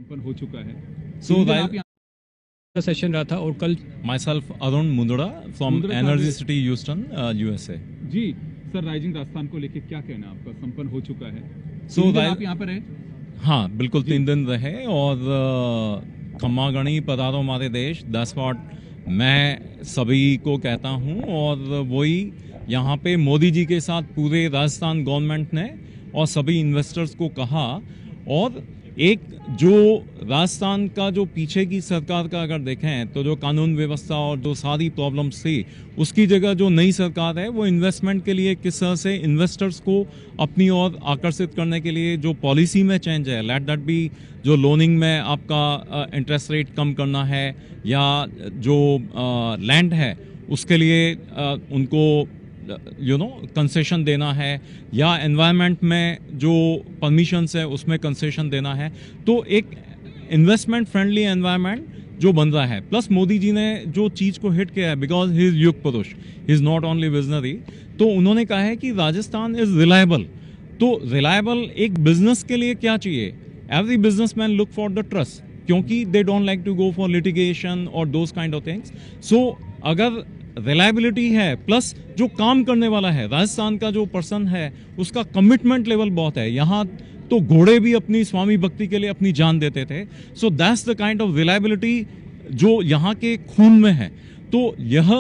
संपन्न हो चुका है। So का सेशन रहा था और कल myself Arun Mundra from Energy City Houston, USA. Ji sir, rising Rajasthan को लेके क्या कहना आपका? संपन्न हो चुका है। So आप यहाँ पर रहे? हाँ बिल्कुल 3 दिन रहे और खम्मा गणी पधारो हमारे देश, दैट्स व्हाट मैं सभी को कहता हूँ। और वही यहाँ पे मोदी जी के साथ पूरे राजस्थान गवर्नमेंट ने और सभी इन्वेस्टर्स को कहा। और एक जो राजस्थान का जो पीछे की सरकार का अगर देखें तो जो कानून व्यवस्था और जो सारी प्रॉब्लम्स थी, उसकी जगह जो नई सरकार है वो इन्वेस्टमेंट के लिए किस तरह से इन्वेस्टर्स को अपनी ओर आकर्षित करने के लिए जो पॉलिसी में चेंज है, लेट दैट बी जो लोनिंग में आपका इंटरेस्ट रेट कम करना है या जो लैंड है उसके लिए उनको कंसेशन देना है या एनवायरनमेंट में जो परमिशंस है उसमें कंसेशन देना है, तो एक इन्वेस्टमेंट फ्रेंडली एनवायरनमेंट जो बन रहा है। प्लस मोदी जी ने जो चीज को हिट किया है, बिकॉज ही इज युग पुरुष, he is not only visionary, तो उन्होंने कहा है कि राजस्थान इज रिलायबल। तो रिलायबल एक बिजनेस के लिए क्या चाहिए? Every businessman look for the trust, क्योंकि they don't like to go for litigation और those kind of things. So अगर रिलायबिलिटी है प्लस जो काम करने वाला है, राजस्थान का जो पर्सन है उसका कमिटमेंट लेवल बहुत है। यहाँ तो घोड़े भी अपनी स्वामी भक्ति के लिए अपनी जान देते थे। So that's the kind of reliability जो यहाँ के खून में है। तो यह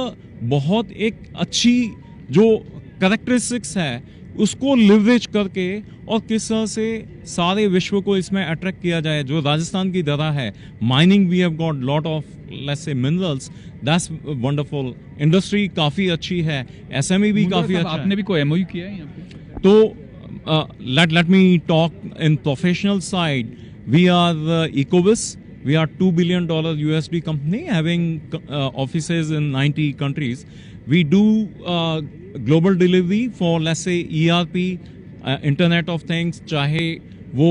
बहुत एक अच्छी जो कैरेक्टरिस्टिक्स है उसको लिवरेज करके और किस तरह से सारे विश्व को इसमें अट्रैक्ट किया जाए। जो राजस्थान की धरा है, mining we have got lot of lets से मिनरल्स, दैट्स वंडरफुल। इंडस्ट्री काफी अच्छी है, एसएमई भी काफी अच्छा है। आपने भी कोई एमओयू किया है यहाँ पे? तो let me talk in professional side. We are Ecovis. We are $2 billion USD company having offices in 90 countries. We do global delivery for let's say ERP, Internet of Things, चाहे वो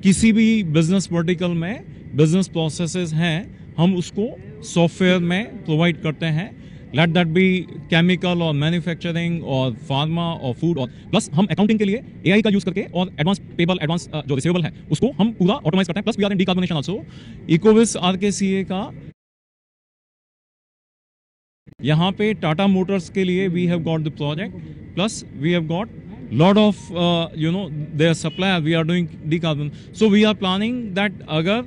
किसी भी बिजनेस वर्टिकल में business processes हैं, हम उसको software में provide करते हैं। लेट दैट बी केमिकल और मैन्युफैक्चरिंग और फार्मा और फूड, और प्लस हम अकाउंटिंग के लिए एआई का यूज करके और एडवांस पेबल, एडवांस जो रिसीवेबल है उसको हम पूरा ऑटोमाइज करते हैं। Plus we are in decarbonation also. Ecovis RKCA का यहाँ पे टाटा मोटर्स के लिए we have got the project, plus we have got lot of their supplier we are doing decarbon. So we are planning that अगर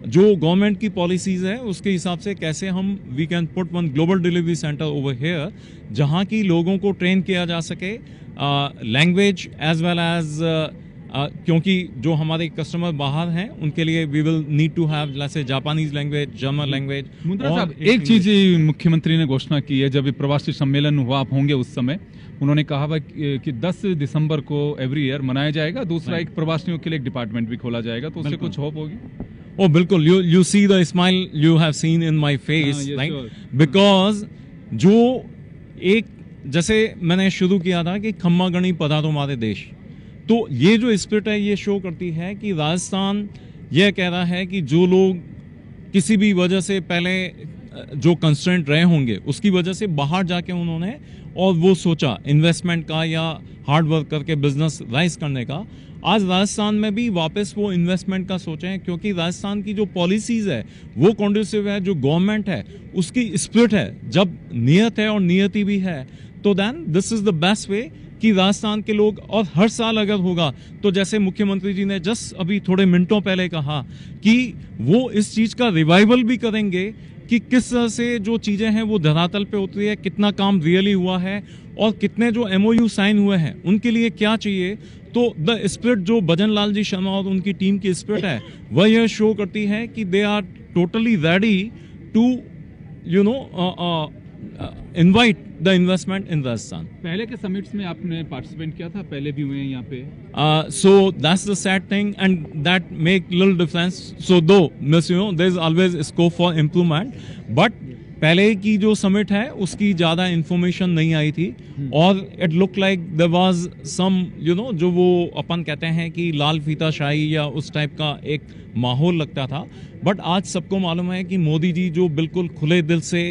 जो government की policies है उसके हिसाब से कैसे हम we can put one global delivery centre over here, जहाँ की लोगों को ट्रेन किया जा सके लैंग्वेज एज वेल एज, क्योंकि जो हमारे कस्टमर बाहर हैं उनके लिए we will need to have जैसे Japanese language, German language. Mundra साहब, एक चीज मुख्यमंत्री ने घोषणा की है, जब प्रवासी सम्मेलन हुआ आप होंगे उस समय, उन्होंने कहा कि 10 दिसंबर को एवरी ईयर मनाया जाएगा। दूसरा एक प्रवासियों के लिए एक डिपार्टमेंट भी खोला जाएगा, तो उससे कुछ होप होगी? ओ बिल्कुल, you see the smile you have seen in my face, right? Because जो एक जैसे मैंने शुरू किया था कि खम्मा गणी पधारो हमारे देश, तो ये जो स्पिरिट है ये शो करती है कि राजस्थान यह कह रहा है कि जो लोग किसी भी वजह से पहले जो कंस्ट्रेंट रहे होंगे उसकी वजह से बाहर जाके उन्होंने और वो सोचा इन्वेस्टमेंट का या हार्ड वर्क करके बिजनेस राइज करने का, आज राजस्थान में भी वापस वो इन्वेस्टमेंट का सोचें, क्योंकि राजस्थान की जो पॉलिसीज है वो कॉन्ड्यूसिव है, जो गवर्नमेंट है उसकी स्पिरिट है, जब नियत है और नियति भी है, तो then this is the best way कि राजस्थान के लोग। और हर साल अगर होगा तो जैसे मुख्यमंत्री जी ने जस्ट अभी थोड़े मिनटों पहले कहा कि वो इस चीज का रिवाइवल भी करेंगे कि किस तरह से जो चीजें हैं वो धरातल पे उतरी है, कितना काम रियली हुआ है और कितने जो एमओयू साइन हुए हैं उनके लिए क्या चाहिए। तो द स्पिरिट जो भजन लाल जी शर्मा और उनकी टीम की स्पिरिट है वह यह शो करती है कि they are totally ready to invite the investment in Rajasthan. पहले के समिट्स में आपने पार्टिसिपेट किया था, पहले भी हुए हैं यहाँ पे? So that's the sad thing and that make little difference. So though there is always scope for improvement, but पहले की जो समिट है उसकी ज्यादा इंफॉर्मेशन नहीं आई थी और it look like there was some जो वो अपन कहते हैं कि लाल फीता शाही या उस टाइप का एक माहौल लगता था। बट आज सबको मालूम है कि मोदी जी जो बिल्कुल खुले दिल से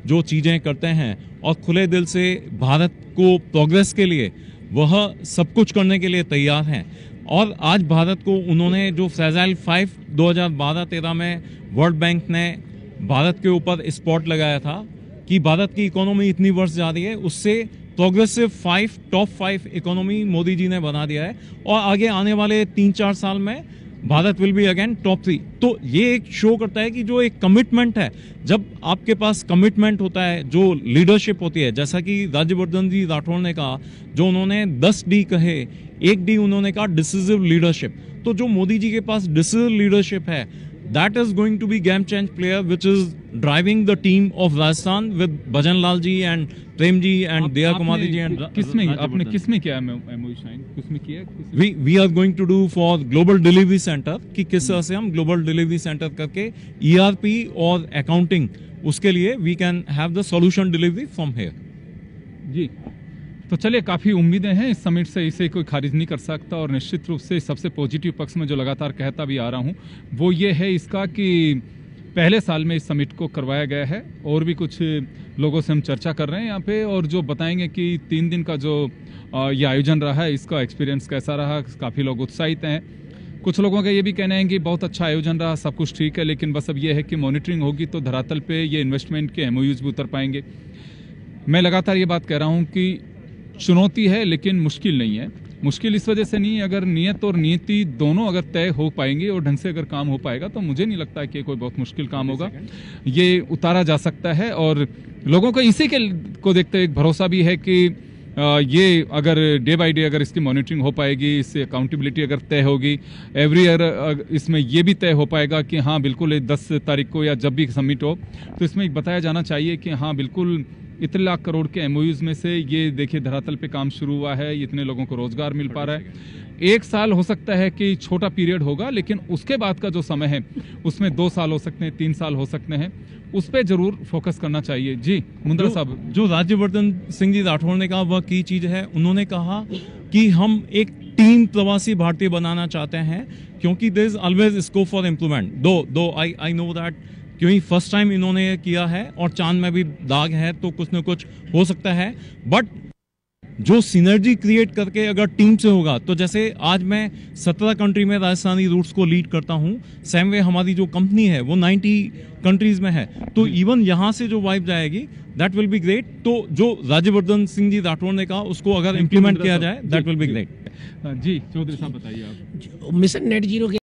जो चीजें करते हैं और खुले दिल से भारत को प्रोग्रेस के लिए वह सब कुछ करने के लिए तैयार हैं। और आज भारत को उन्होंने जो फ्रेजाइल 5 2012-13 में वर्ल्ड बैंक ने भारत के ऊपर स्पॉट लगाया था कि भारत की इकोनॉमी इतनी बढ़ जा रही है, उससे progressive 5 top 5 economy Modi ji ने बना दिया है और आगे आने वाले 3-4 साल में Bharat will be again top 3। तो ये एक शो करता है कि जो एक कमिटमेंट है, जब आपके पास कमिटमेंट होता है, जो लीडरशिप होती है, जैसा कि राज्यवर्धन जी राठौड़ ने कहा, जो उन्होंने 10 डी कहे, एक डी उन्होंने कहा डिसिसिव लीडरशिप। तो जो मोदी जी के पास डिसिसिव लीडरशिप है, that is going to be game change player which is driving the team of Rajasthan with Bhajan Lal ji and Prem ji and Diya Kumari ji and आपने किसमें किया MOU sign, किसमें किया? we are going to do for global delivery center कि किस तरह से हम global delivery center करके ERP और accounting उसके लिए we can have the solution delivery from here। जी, तो चलिए, काफ़ी उम्मीदें हैं इस समिट से, इसे कोई खारिज नहीं कर सकता। और निश्चित रूप से सबसे पॉजिटिव पक्ष में जो लगातार कहता भी आ रहा हूं वो ये है इसका कि पहले साल में इस समिट को करवाया गया है और भी कुछ लोगों से हम चर्चा कर रहे हैं यहाँ पे, और जो बताएंगे कि 3 दिन का जो ये आयोजन रहा है इसका एक्सपीरियंस कैसा रहा। काफ़ी लोग उत्साहित हैं। कुछ लोगों का ये भी कहना है कि बहुत अच्छा आयोजन रहा, सब कुछ ठीक है, लेकिन बस अब ये है कि मॉनिटरिंग होगी तो धरातल पे ये इन्वेस्टमेंट के MOUs भी उतर पाएंगे। मैं लगातार ये बात कह रहा हूँ कि चुनौती है लेकिन मुश्किल नहीं है। मुश्किल इस वजह से नहीं है, अगर नियत और नीति दोनों अगर तय हो पाएंगे और ढंग से अगर काम हो पाएगा तो मुझे नहीं लगता है कि कोई बहुत मुश्किल काम होगा। ये उतारा जा सकता है और लोगों को इसी के को देखते हुए एक भरोसा भी है कि ये अगर डे बाय डे अगर इसकी मॉनिटरिंग हो पाएगी, इससे अकाउंटेबिलिटी अगर तय होगी, एवरी ईयर इसमें ये भी तय हो पाएगा कि हाँ बिल्कुल 10 तारीख को या जब भी समिट हो तो इसमें बताया जाना चाहिए कि हाँ बिल्कुल इतने लाख करोड़ के MOUs में से ये देखिए धरातल पे काम शुरू हुआ है, इतने लोगों को रोजगार मिल पा रहा है। 1 साल हो सकता है कि छोटा पीरियड होगा, लेकिन उसके बाद का जो समय है उसमें 2 साल हो सकते हैं, 3 साल हो सकते हैं, उस पर जरूर फोकस करना चाहिए। जी मुंद्रा साहब, जो राज्यवर्धन सिंह जी राठौड़ ने कहा वह की चीज है। उन्होंने कहा कि हम एक टीम प्रवासी भारतीय बनाना चाहते हैं क्योंकि there is always scope for improvement. Though I know that, क्योंकि फर्स्ट टाइम इन्होंने ये किया है और चांद में भी दाग है तो कुछ न कुछ हो सकता है, बट जो सिनर्जी क्रिएट करके अगर टीम से होगा, तो जैसे आज मैं 17 कंट्री में राजस्थानी रूट्स को लीड करता हूं, सेम वे हमारी जो कंपनी है वो 90 कंट्रीज में है, तो इवन यहां से जो वाइब जाएगी दैट विल बी ग्रेट। तो जो राज्यवर्धन सिंह जी राठौड़ ने कहा उसको अगर इम्प्लीमेंट किया जाए दैट विल बी ग्रेट। जी चौधरी साहब बताइए आप। मिशन नेट जीरो के